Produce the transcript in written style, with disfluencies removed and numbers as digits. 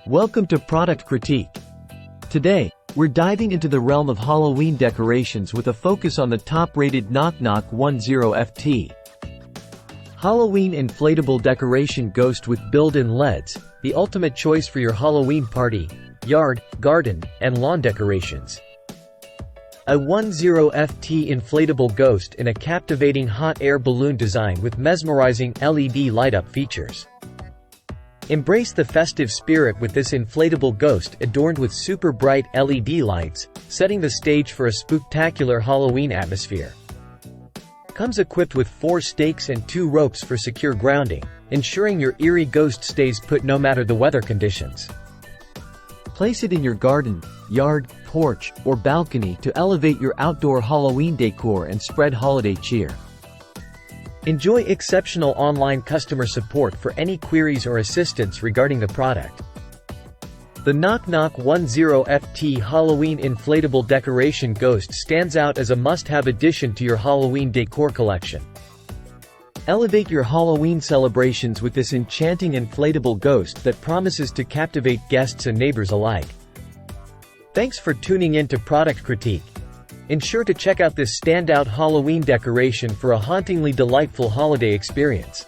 Welcome to Product Critique. Today, we're diving into the realm of Halloween decorations with a focus on the top-rated KNOCKKNOCK 10FT. Halloween Inflatable Decoration Ghost with built-in LEDs, the ultimate choice for your Halloween party, yard, garden, and lawn decorations. A 10FT inflatable ghost in a captivating hot air balloon design with mesmerizing LED light-up features. Embrace the festive spirit with this inflatable ghost adorned with super bright LED lights, setting the stage for a spooktacular Halloween atmosphere. Comes equipped with 4 stakes and 2 ropes for secure grounding, ensuring your eerie ghost stays put no matter the weather conditions. Place it in your garden, yard, porch, or balcony to elevate your outdoor Halloween decor and spread holiday cheer. Enjoy exceptional online customer support for any queries or assistance regarding the product. The KNOCKKNOCK 10FT Halloween Inflatable Decoration Ghost stands out as a must-have addition to your Halloween decor collection. Elevate your Halloween celebrations with this enchanting inflatable ghost that promises to captivate guests and neighbors alike. Thanks for tuning in to Product Critique. Ensure to check out this standout Halloween decoration for a hauntingly delightful holiday experience.